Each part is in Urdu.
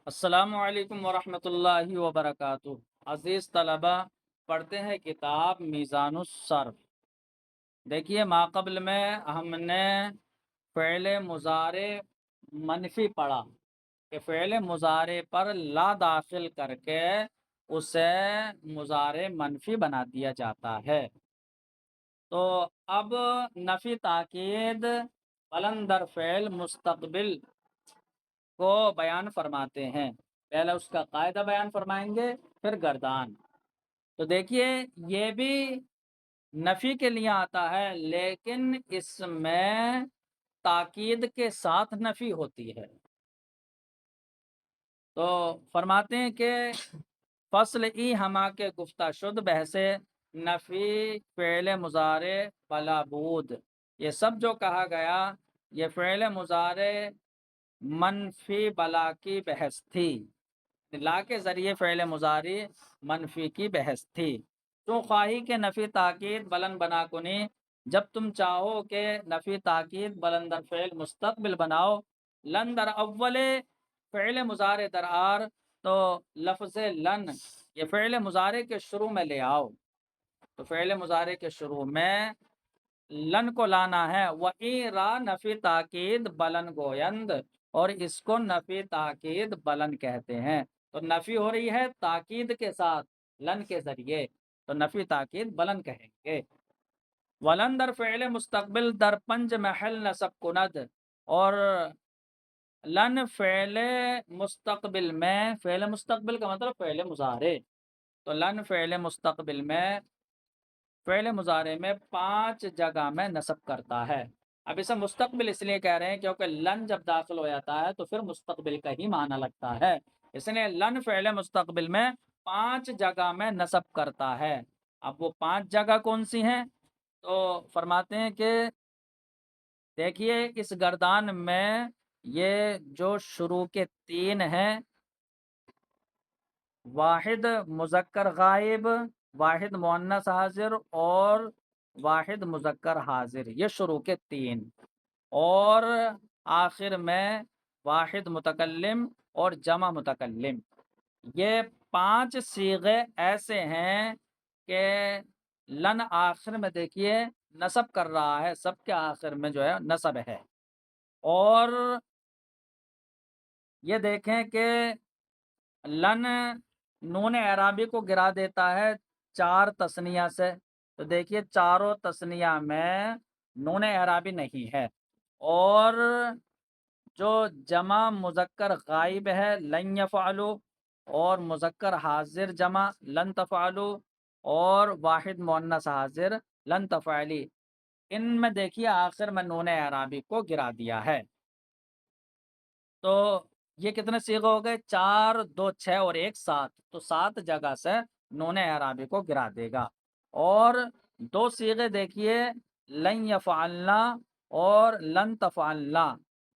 السلام علیکم ورحمۃ اللہ وبرکاتہ۔ عزیز طلبہ، پڑھتے ہیں کتاب میزان الصرف۔ دیکھیے، ماقبل میں ہم نے فعل مضارع منفی پڑھا کہ فعل مضارع پر لا داخل کر کے اسے مضارع منفی بنا دیا جاتا ہے۔ تو اب نفی تاکید بلندر فعل مستقبل کو بیان فرماتے ہیں۔ پہلے اس کا قاعدہ بیان فرمائیں گے، پھر گردان۔ تو دیکھیے، یہ بھی نفی کے لیے آتا ہے، لیکن اس میں تاکید کے ساتھ نفی ہوتی ہے۔ تو فرماتے ہیں کہ فصل ای ہما کے گفتہ شد بحث نفی فعل مضارع بلا بود۔ یہ سب جو کہا گیا، یہ فعل مضارع منفی بلا کی بحث تھی۔ لا کے ذریعے فعل مضارع منفی کی بحث تھی۔ تو خواہی کہ نفی تاکید بلند بنا کنی، جب تم چاہو کہ نفی تاکید بلندر فعل مستقبل بناؤ، لن در اول فعل مضارع در آر، تو لفظ لن یہ فعل مضارع کے شروع میں لے آؤ۔ تو فعل مضارع کے شروع میں لن کو لانا ہے۔ وَإِن را نفی تاکید بلند گویند، اور اس کو نفی تاکید بلند کہتے ہیں۔ تو نفی ہو رہی ہے تاکید کے ساتھ لن کے ذریعے، تو نفی تاکید بلند کہیں گے۔ ولن در فعل مستقبل در پنج محل نصب کند، اور لن فعل مستقبل میں، فعل مستقبل کا مطلب فعل مضارع، تو لن فعل مستقبل میں، فعل مضارع میں 5 جگہ میں نصب کرتا ہے۔ اب اسے مستقبل اس لیے کہہ رہے ہیں کیونکہ لن جب داخل ہو جاتا ہے تو پھر مستقبل کا ہی معنی لگتا ہے، اس لیے لن فعل مستقبل میں 5 جگہ میں نصب کرتا ہے۔ اب وہ 5 جگہ کون سی ہیں؟ تو فرماتے ہیں کہ دیکھیے، اس گردان میں یہ جو شروع کے 3 ہیں، واحد مذکر غائب، واحد مؤنث حاضر اور واحد مذکر حاضر، یہ شروع کے 3، اور آخر میں واحد متکلم اور جمع متکلم۔ یہ 5 صیغے ایسے ہیں کہ لن آخر میں دیکھیے نصب کر رہا ہے، سب کے آخر میں جو ہے نصب ہے۔ اور یہ دیکھیں کہ لن نون اعرابی کو گرا دیتا ہے 4 تثنیہ سے، تو دیکھیے چاروں تثنیہ میں نون اعرابی نہیں ہے۔ اور جو جمع مذکر غائب ہے لن یفعلوا، اور مذکر حاضر جمع لن تفعلوا، اور واحد مؤنث حاضر لن تفعلی، ان میں دیکھیے آخر میں نون اعرابی کو گرا دیا ہے۔ تو یہ کتنے صیغے ہو گئے؟ 4، 2، 6 اور 1، 7، تو 7 جگہ سے نون اعرابی کو گرا دے گا۔ اور 2 صیغے دیکھیے، لن یفعلنا اور لن تفعلنا،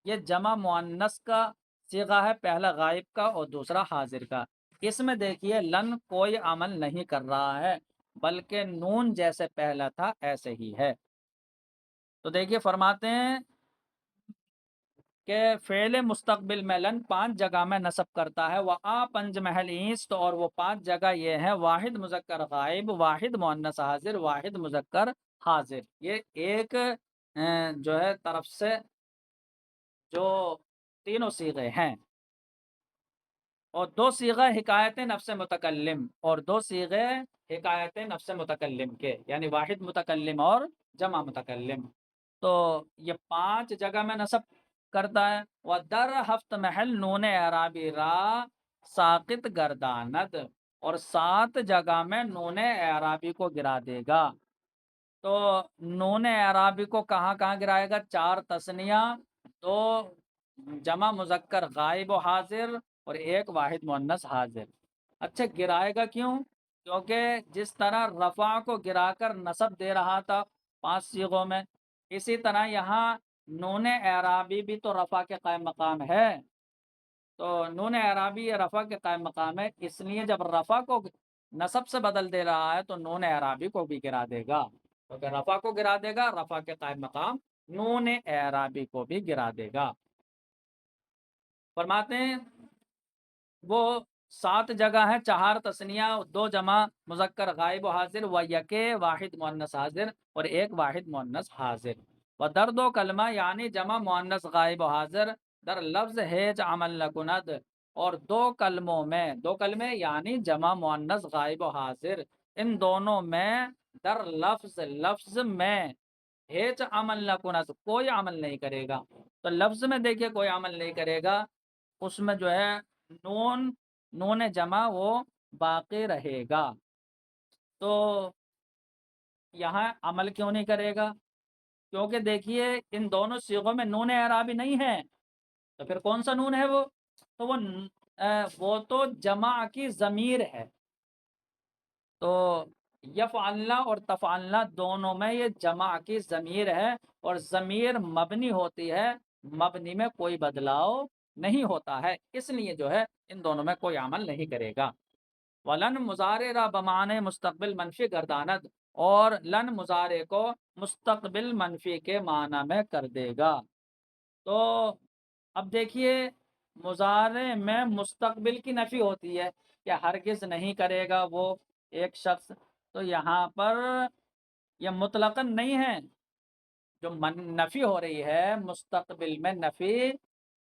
یہ جمع مؤنث کا صیغہ ہے، پہلا غائب کا اور دوسرا حاضر کا۔ اس میں دیکھیے لن کوئی عمل نہیں کر رہا ہے، بلکہ نون جیسے پہلا تھا ایسے ہی ہے۔ تو دیکھیے فرماتے ہیں کہ فعل مستقبل میں لن 5 جگہ میں نصب کرتا ہے۔ وہ آ پنج محل ایست، اور وہ 5 جگہ یہ ہے، واحد مذکر غائب، واحد مؤنث حاضر، واحد مذکر حاضر۔ یہ ایک جو ہے طرف سے جو تینوں صیغے ہیں، اور 2 صیغہ حکایت نفس متکلم، اور 2 صیغے حکایت نفس متکلم کے، یعنی واحد متکلم اور جمع متکلم۔ تو یہ 5 جگہ میں نصب کرتا ہے۔ وہ در ہفت محل نون اعرابی را ساقط گرداند، اور 7 جگہ میں نون اعرابی کو گرا دے گا۔ تو نون اعرابی کو کہاں کہاں گرائے گا؟ 4 تثنیہ، 2 جمع مذکر غائب و حاضر، اور 1 واحد مؤنث حاضر۔ اچھا، گرائے گا کیوں؟ کیونکہ جس طرح رفع کو گرا کر نصب دے رہا تھا 5 صیغوں میں، اسی طرح یہاں نون اعرابی بھی تو رفع کے قائم مقام ہے۔ تو نون اعرابی یہ رفع کے قائم مقام ہے، اس لیے جب رفع کو نصب سے بدل دے رہا ہے تو نون اعرابی کو بھی گرا دے گا، کیونکہ رفع کو گرا دے گا، رفع کے قائم مقام نون اعرابی کو بھی گرا دے گا۔ فرماتے ہیں وہ 7 جگہ ہیں، 4 تثنیہ، 2 جمع مذکر غائب و حاضر، و یکے واحد مؤنث حاضر اور ایک واحد مؤنث حاضر۔ و در دو کلمہ یعنی جمع مؤنث غائب و حاضر در لفظ ہیج عمل نکند، اور 2 کلموں میں، 2 کلمے یعنی جمع مؤنث غائب و حاضر، ان دونوں میں در لفظ میں ہیچ عمل نہ کنس، کوئی عمل نہیں کرے گا۔ تو لفظ میں دیکھیے کوئی عمل نہیں کرے گا، اس میں جو ہے نون جمع وہ باقی رہے گا۔ تو یہاں عمل کیوں نہیں کرے گا؟ کیونکہ دیکھیے ان دونوں صیغوں میں نون اعرابی نہیں ہے، تو پھر کون سا نون ہے وہ؟ تو وہ تو جمع کی ضمیر ہے۔ تو یفعلنا اور تفعلنا دونوں میں یہ جمع کی ضمیر ہے، اور ضمیر مبنی ہوتی ہے، مبنی میں کوئی بدلاؤ نہیں ہوتا ہے، اس لیے جو ہے ان دونوں میں کوئی عمل نہیں کرے گا۔ ولن مضارع را بمعنی مستقبل منفی گرداند، اور لن مضارع کو مستقبل منفی کے معنی میں کر دے گا۔ تو اب دیکھیے مضارع میں مستقبل کی نفی ہوتی ہے کہ ہرگز نہیں کرے گا وہ ایک شخص، تو یہاں پر یہ مطلقاً نہیں ہے، جو نفی ہو رہی ہے مستقبل میں نفی،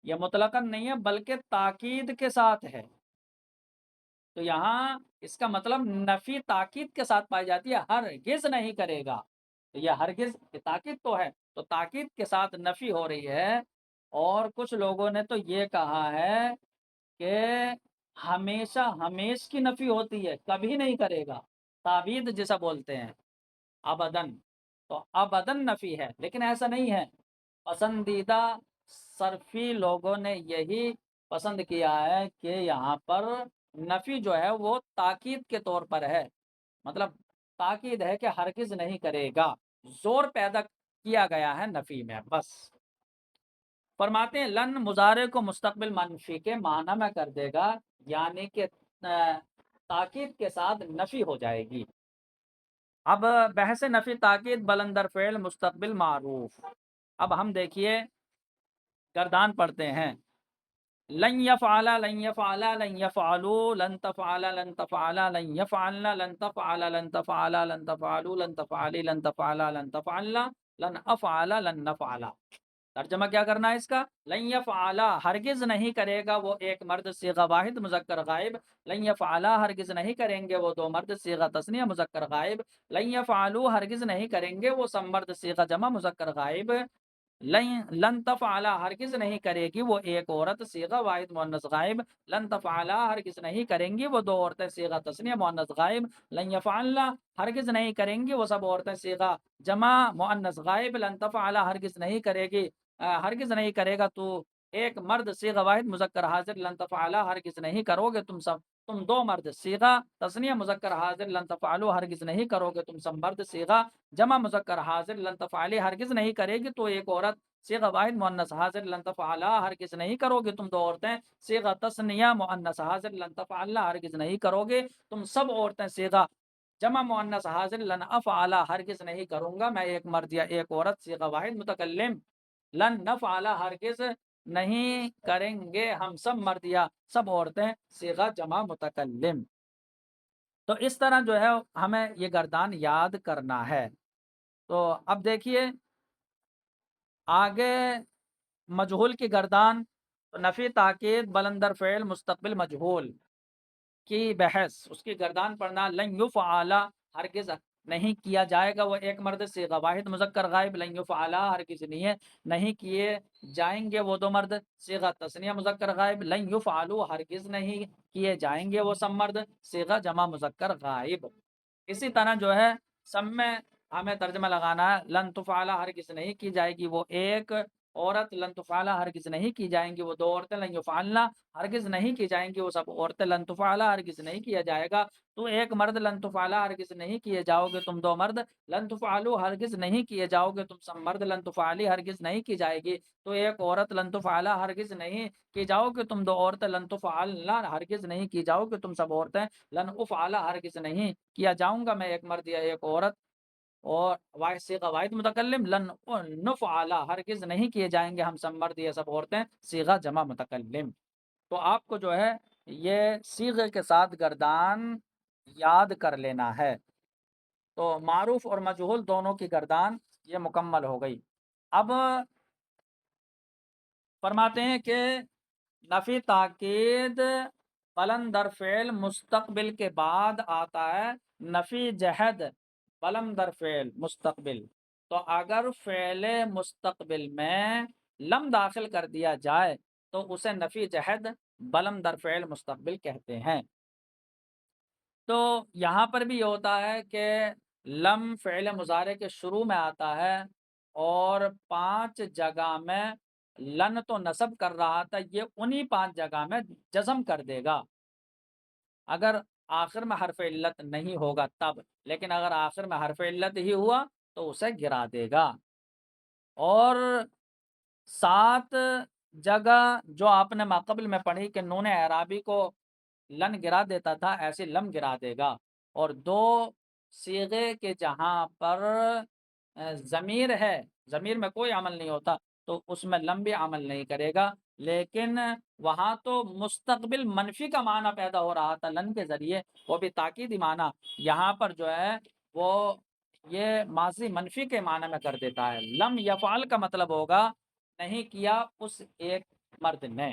یہ مطلقاً نہیں ہے بلکہ تاکید کے ساتھ ہے۔ تو یہاں اس کا مطلب نفی تاکید کے ساتھ پائی جاتی ہے، ہرگز نہیں کرے گا، تو یہ ہرگز تاکید تو ہے، تو تاکید کے ساتھ نفی ہو رہی ہے۔ اور کچھ لوگوں نے تو یہ کہا ہے کہ ہمیشہ ہمیش کی نفی ہوتی ہے، کبھی نہیں کرے گا، تابید جیسا بولتے ہیں، ابدن، تو ابدن نفی ہے، لیکن ایسا نہیں ہے۔ پسندیدہ صرفی لوگوں نے یہی پسند کیا ہے کہ یہاں پر نفی جو ہے وہ تاکید کے طور پر ہے، مطلب تاکید ہے کہ ہرگز نہیں کرے گا، زور پیدا کیا گیا ہے نفی میں بس۔ فرماتے ہیں لن مضارع کو مستقبل منفی کے معنی میں کر دے گا، یعنی کہ تاکید کے ساتھ نفی ہو جائے گی۔ اب بحث نفی تاکید بلندر فعل مستقبل معروف۔ اب ہم دیکھیے گردان پڑھتے ہیں، لن يفعل لن يفعل لن يفعلوا لن تفعل لن تفعل لن يفعلن لن تفعل لن تفعل لن تفعلوا لن تفعلی لن تفعل لن تفعلن لن افعل لن نفعل۔ ترجمہ کیا کرنا ہے اس کا؟ لن يفعل ہرگز نہیں کرے گا وہ ایک مرد صیغہ واحد مذکر غائب، لن يفعل ہرگز نہیں کریں گے وہ 2 مرد صیغہ تثنیہ مذکر غائب، لن يفعلوا ہرگز نہیں کریں گے وہ سم مرد صیغہ جمع مذکر غائب، لن تفعل ہرگز نہیں کرے گی وہ ایک عورت صیغہ واحد مؤنث غائب، لن تفعل ہرگز نہیں کریں گی وہ 2 عورتیں صیغہ تثنیہ مؤنث غائب، لن يفعلن ہرگز نہیں کریں گی وہ سب عورتیں صیغہ جمع مؤنث غائب، لن تفعل ہرگز نہیں کرے گی ہرگز نہیں کرے گا تو ایک مرد صیغہ واحد مذکر حاضر، لن تفعل ہرگز نہیں کرو گے تم 2 مرد صیغہ تثنیہ مذکر حاضر، لن تفعلوا ہرگز نہیں کرو گے تم سب مرد صیغہ جمع مذکر حاضر، لن تفعلی ہرگز نہیں کرے گی تو ایک عورت صیغہ واحد مؤنث حاضر، لن تفعلا ہرگز نہیں کرو گے تم 2 عورتیں صیغہ تثنیہ مؤنث حاضر، لن تفعلنا ہرگز نہیں کرو گے تم سب عورتیں صیغہ جمع مؤنث حاضر، لن افعلا ہرگز نہیں کروں گا میں ایک مرد یا ایک عورت صیغہ واحد متکلم، لن نفعلا ہرگز نہیں کریں گے ہم سب مرد یا سب عورتیں صیغہ جمع متکلم۔ تو اس طرح جو ہے ہمیں یہ گردان یاد کرنا ہے۔ تو اب دیکھیے آگے مجہول کی گردان، نفی تاکید بلندر فعل مستقبل مجہول کی بحث، اس کی گردان پڑھنا، لن یفعل ہرگز نہیں کیا جائے گا وہ ایک مرد صیغہ واحد مذکر غائب، لن یفعل ہرگز نہیں کیے جائیں گے وہ 2 مرد صیغہ تثنیہ مذکر غائب، لن یفعلوا ہرگز نہیں کیے جائیں گے وہ سب مرد صیغہ جمع مذکر غائب۔ اسی طرح جو ہے سب میں ہمیں ترجمہ لگانا ہے، لن تفعل ہرگز نہیں کی جائے گی وہ ایک عورت، لن تفعل ہرگز نہیں کی جائیں گی وہ 2 عورتیں، لن یفعلنا ہرگز نہیں کی جائیں گی وہ سب عورتیں، لن تفعل ہرگز نہیں کیا جائے گا تو ایک مرد، لن تفعل ہرگز نہیں کیے جاؤ گے تم 2 مرد، لن تفعلوا ہرگز نہیں کیے جاؤ گے تم سب مرد، لن تفعلی ہرگز نہیں کی جائے گی تو ایک عورت، لن تفعل ہرگز نہیں کی جاؤ گے تم 2 عورتیں، لن تفعلنا ہرگز نہیں کی جاؤ گے تم سب عورتیں، لن افعل ہرگز نہیں کیا جاؤں گا میں ایک مرد یا ایک عورت، اور واحد صیغہ واحد متکلم، لن نفعل ہرگز نہیں کیے جائیں گے ہم سب مرد یا سب عورتیں صیغہ جمع متکلم۔ تو آپ کو جو ہے یہ صیغے کے ساتھ گردان یاد کر لینا ہے۔ تو معروف اور مجہول دونوں کی گردان یہ مکمل ہو گئی۔ اب فرماتے ہیں کہ نفی تاکید بلند در فعل مستقبل کے بعد آتا ہے، نفی جہد بلند در فعل مستقبل۔ تو اگر فعل مستقبل میں لم داخل کر دیا جائے تو اسے نفی جہد بلند در فعل مستقبل کہتے ہیں۔ تو یہاں پر بھی یہ ہوتا ہے کہ لم فعل مضارع کے شروع میں آتا ہے اور 5 جگہ میں لن تو نصب کر رہا تھا، یہ انہی 5 جگہ میں جزم کر دے گا اگر آخر میں حرف علت نہیں ہوگا تب، لیکن اگر آخر میں حرف علت ہی ہوا تو اسے گرا دے گا۔ اور 7 جگہ جو آپ نے ماقبل میں پڑھی کہ نون اعرابی کو لن گرا دیتا تھا، ایسے لم گرا دے گا۔ اور 2 صیغے کے جہاں پر ضمیر ہے، ضمیر میں کوئی عمل نہیں ہوتا تو اس میں لم بھی عمل نہیں کرے گا، لیکن وہاں تو مستقبل منفی کا معنی پیدا ہو رہا تھا لن کے ذریعے، وہ بھی تاکیدی معنی، یہاں پر جو ہے وہ یہ ماضی منفی کے معنی میں کر دیتا ہے۔ لم یفعل کا مطلب ہوگا نہیں کیا اس ایک مرد نے۔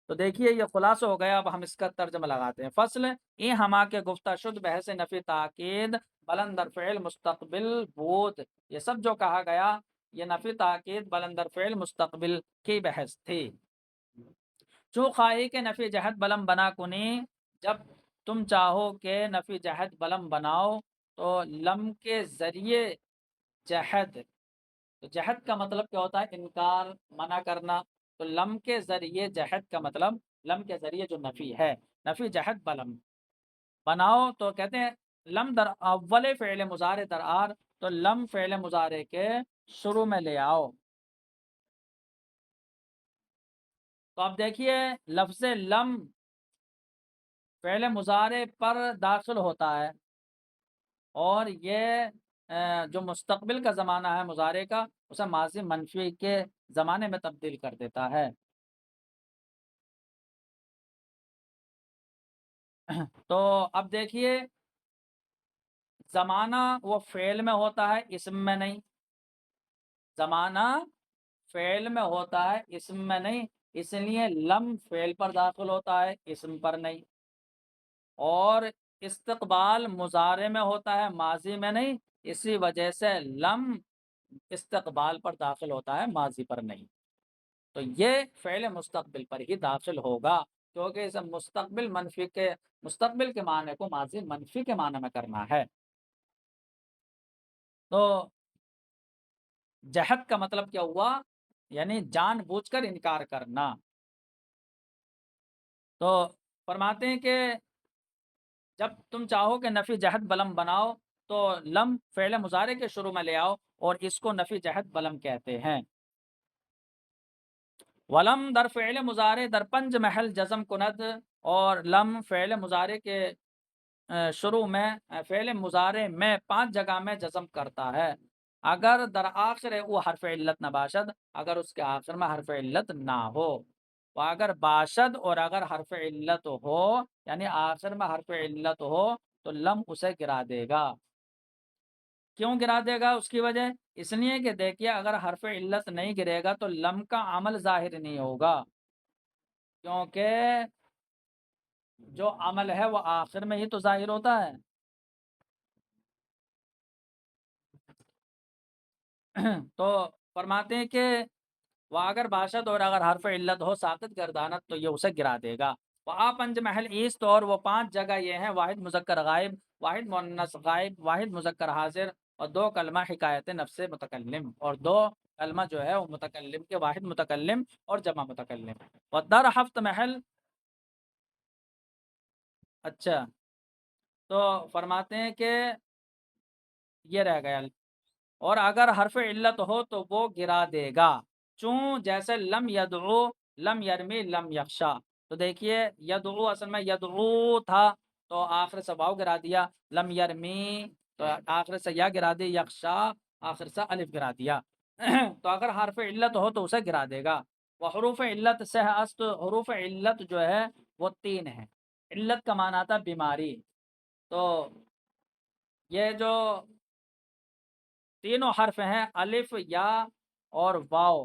تو دیکھیے یہ خلاصہ ہو گیا، اب ہم اس کا ترجمہ لگاتے ہیں۔ فصل ای ہما کے گفتہ شد بحث نفی تاکید بلندر فعل مستقبل بود، یہ سب جو کہا گیا یہ نفی تاکید بلندر فعل مستقبل کی بحث تھی۔ چوں خواہی کے نفی جہد بلم بنا کنی، جب تم چاہو کہ نفی جہد بلم بناؤ تو لم کے ذریعے جہد، تو جہد کا مطلب کیا ہوتا ہے؟ انکار، منع کرنا۔ تو لم کے ذریعے جہد کا مطلب لم کے ذریعے جو نفی ہے، نفی جہد بلم بناؤ، تو کہتے ہیں لم در اول فعل مضارع در آر، تو لم فعل مضارع کے شروع میں لے آؤ۔ تو اب دیکھیے لفظ لم فعل مضارع پر داخل ہوتا ہے اور یہ جو مستقبل کا زمانہ ہے مضارع کا، اسے ماضی منفی کے زمانے میں تبدیل کر دیتا ہے۔ تو اب دیکھیے زمانہ وہ فعل میں ہوتا ہے، اسم میں نہیں۔ زمانہ فعل میں ہوتا ہے، اسم میں نہیں، اس لیے لم فعل پر داخل ہوتا ہے، اسم پر نہیں۔ اور استقبال مضارع میں ہوتا ہے، ماضی میں نہیں، اسی وجہ سے لم استقبال پر داخل ہوتا ہے، ماضی پر نہیں۔ تو یہ فعل مستقبل پر ہی داخل ہوگا، کیونکہ اسے مستقبل کے معنی کو ماضی منفی کے معنی میں کرنا ہے۔ تو جہد کا مطلب کیا ہوا؟ یعنی جان بوجھ کر انکار کرنا۔ تو فرماتے ہیں کہ جب تم چاہو کہ نفی جہد بلم بناؤ تو لم فعل مضارع کے شروع میں لے آؤ اور اس کو نفی جہد بلم کہتے ہیں۔ ولم در فعل مضارع در 5 محل جزم کند، اور لم فعل مضارع کے شروع میں فعل مضارع میں 5 جگہ میں جزم کرتا ہے، اگر در آخر وہ حرف علت نہ باشد، اگر اس کے آخر میں حرف علت نہ ہو، وہ اگر باشد اور اگر حرف علت ہو، یعنی آخر میں حرف علت ہو تو لم اسے گرا دے گا۔ کیوں گرا دے گا؟ اس کی وجہ اس لیے کہ دیکھیے اگر حرف علت نہیں گرے گا تو لم کا عمل ظاہر نہیں ہوگا، کیونکہ جو عمل ہے وہ آخر میں ہی تو ظاہر ہوتا ہے۔ تو فرماتے ہیں کہ وہ اگر باشد اور اگر حرف علت ہو ساقط گردانت تو یہ اسے گرا دے گا۔ وہ آ 5 محل ایست، اور وہ 5 جگہ یہ ہیں: واحد مذکر غائب، واحد مؤنث غائب، واحد مذکر حاضر، اور 2 کلمہ حکایت نفس متکلم، اور 2 کلمہ جو ہے وہ متکلم کے، واحد متکلم اور جمع متکلم۔ وہ در 7 محل، اچھا تو فرماتے ہیں کہ یہ رہ گیا، اور اگر حرف علت ہو تو وہ گرا دے گا، چوں جیسے لم یدعو، لم یرمی، لم یخشا۔ تو دیکھیے یدعو اصل میں یدعو تھا تو آخر سے واو گرا دیا، لم یرمی تو آخر سے یا گرا دی، یخشا آخر سے الف گرا دیا۔ تو اگر حرف علت ہو تو اسے گرا دے گا۔ وہ حروف علت سے است، حروف علت جو ہے وہ 3 ہیں۔ علت کا معنی تھا بیماری، تو یہ جو تینوں حرف ہیں الف، یا اور واو،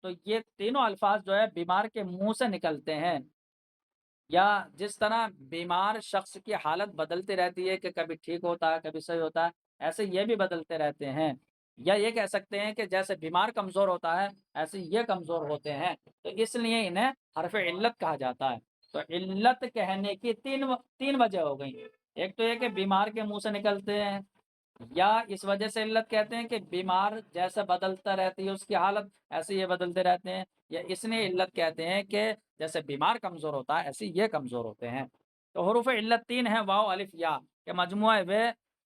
تو یہ تینوں الفاظ جو ہے بیمار کے منہ سے نکلتے ہیں، یا جس طرح بیمار شخص کی حالت بدلتی رہتی ہے کہ کبھی ٹھیک ہوتا ہے کبھی صحیح ہوتا ہے، ایسے یہ بھی بدلتے رہتے ہیں، یا یہ کہہ سکتے ہیں کہ جیسے بیمار کمزور ہوتا ہے ایسے یہ کمزور ہوتے ہیں، تو اس لیے انہیں حرف علت کہا جاتا ہے۔ تو علت کہنے کی تین وجہ ہو گئی، ایک تو یہ کہ بیمار کے منہ سے نکلتے ہیں، یا اس وجہ سے علت کہتے ہیں کہ بیمار جیسے بدلتا رہتی ہے اس کی حالت ایسے یہ بدلتے رہتے ہیں، یا اس لیے علت کہتے ہیں کہ جیسے بیمار کمزور ہوتا ہے ایسے یہ کمزور ہوتے ہیں۔ تو حروف علت 3 ہیں، واو الف یا، کہ مجموعہ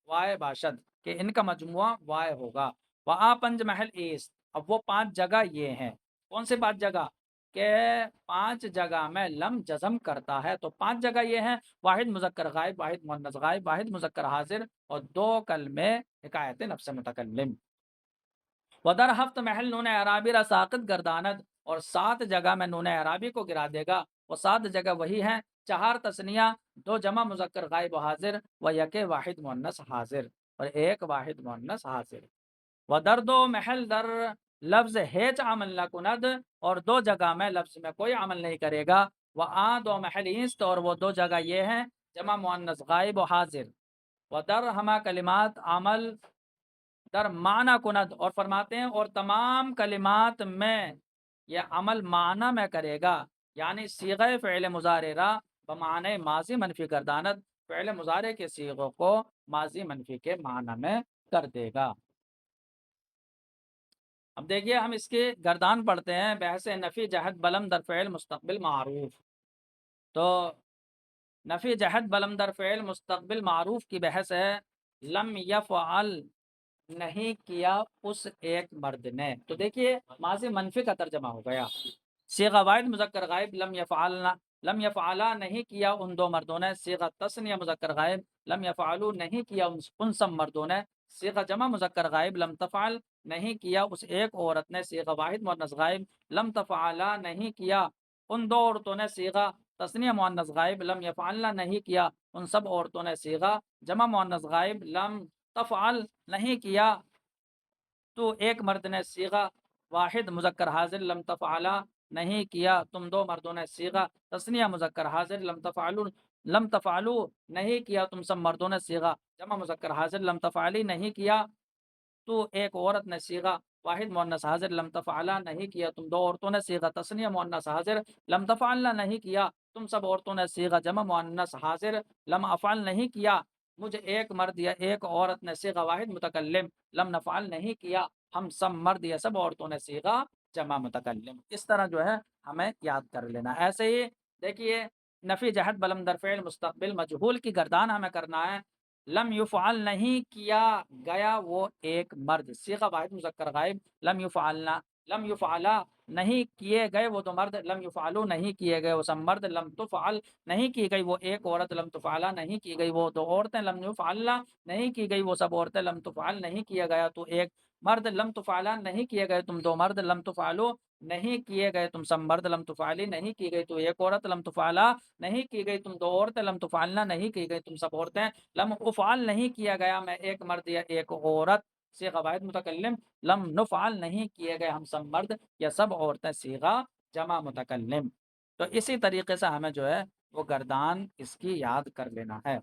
وائے باشد، کہ ان کا مجموعہ وائے ہوگا۔ وہاں پنج محل ایست، اب وہ 5 جگہ یہ ہیں، کون سے 5 جگہ؟ کہ 5 جگہ میں لم جزم کرتا ہے، تو 5 جگہ یہ ہیں: واحد مذکر غائب، واحد مؤنث غائب، واحد مذکر حاضر، اور 2 کلمے حکایت نفس متکلم۔ ودر ہفت محل نون اعرابی را ساقط گرداند، اور 7 جگہ میں نون اعرابی کو گرا دے گا، وہ 7 جگہ وہی ہیں: 4 تثنیہ، 2 جمع مذکر غائب و حاضر، و یک واحد مؤنث حاضر، اور 1 واحد مؤنث حاضر۔ ودر 2 محل در لفظ ہیچ عمل نہ کند، اور 2 جگہ میں لفظ میں کوئی عمل نہیں کرے گا، وہ 2 محل اینست، اور وہ 2 جگہ یہ ہیں: جمع مؤنث غائب و حاضر۔ ودر ہما کلمات عمل در معنی کند، اور فرماتے ہیں اور تمام کلمات میں یہ عمل معنی میں کرے گا، یعنی صیغہ فعل مضارع را بمعنی ماضی منفی گرداند، فعل مضارع کے صیغوں کو ماضی منفی کے معنی میں کر دے گا۔ اب دیکھیے ہم اس کی گردان پڑھتے ہیں: بحث نفی جہد بلم در فعل مستقبل معروف۔ تو نفی جہد بلم در فعل مستقبل معروف کی بحث ہے: لم یفعل، نہیں کیا اس ایک مرد نے، تو دیکھیے ماضی منفی کا ترجمہ ہو گیا۔ صیغہ واحد مذکر غائب لم یفعلنا، لم یفعلا نہیں کیا ان 2 مردوں نے۔ صیغہ تثنیہ مذکر غائب لم یفعلوا، نہیں کیا ان سب مردوں نے۔ صیغہ جمع مذکر غائب لم تفعل، نہیں کیا اس ایک عورت نے۔ صیغہ واحد مؤنث غائب لم تفعلا، نہیں کیا ان 2 عورتوں نے۔ صیغہ تثنیہ مؤنث غائب لم یفعلنا، نہیں کیا ان سب عورتوں نے۔ صیغہ جمع مؤنث غائب لم تفعل، نہیں کیا تو ایک مرد نے۔ صیغہ واحد مذکر حاضر لم تفعلا، نہیں کیا تم 2 مردوں نے۔ صیغہ تثنیہ مذکر حاضر لم تفعلوا، نہیں کیا تم سب مردوں نے۔ صیغہ جمع مذکر حاضر لم تفعلی، نہیں کیا تو ایک عورت نے۔ صیغہ واحد مؤنث حاضر لم تفعلا، نہیں کیا تم 2 عورتوں نے۔ صیغہ تثنیہ مؤنث حاضر لم تفعلنا، نہیں کیا تم سب عورتوں نے۔ صیغہ جمع مؤنث حاضر لم افعل، نہیں کیا مجھے ایک مرد یا ایک عورت نے۔ صیغہ واحد متکلم لم نفعل، نہیں کیا ہم سب مرد یا سب عورتوں نے۔ صیغہ جمع متکلم، اس طرح جو ہے ہمیں یاد کر لینا۔ ایسے ہی دیکھیے نفی جہد بلم در فعل مستقبل مجہول کی گردان ہمیں کرنا ہے: لم یفعل، نہیں کیا گیا وہ ایک مرد۔ صیغہ واحد مذکر غائب لم یفعلنا، لم یفعلا، نہیں کیے گئے وہ 2 مرد۔ لم یفعلوا، نہیں کیے گئے وہ سب مرد۔ لم تفعل، نہیں کی گئی وہ ایک عورت۔ لم تفعلا، نہیں کی گئی وہ 2 عورتیں۔ لم یفعلنا، نہیں کی گئی وہ سب عورتیں۔ لم تفعل، نہیں کیا گیا تو ایک مرد۔ لم تفعلا، نہیں کیے گئے تم 2 مرد۔ لم تفعلوا، نہیں کیے گئے تم سب مرد۔ لم تفعلی، نہیں کی گئی تو ایک عورت۔ لم تفعلا، نہیں کی گئی تم 2 عورتیں۔ لم تفعلنا، نہیں کی گئی تم سب عورتیں۔ لم افعل، نہیں کیا گیا میں ایک مرد یا ایک عورت۔ صیغہ واحد متکلم لم نفعل، نہیں کیے گئے ہم سب مرد یا سب عورتیں۔ صیغہ جمع متکلم۔ تو اسی طریقے سے ہمیں جو ہے وہ گردان اس کی یاد کر لینا ہے۔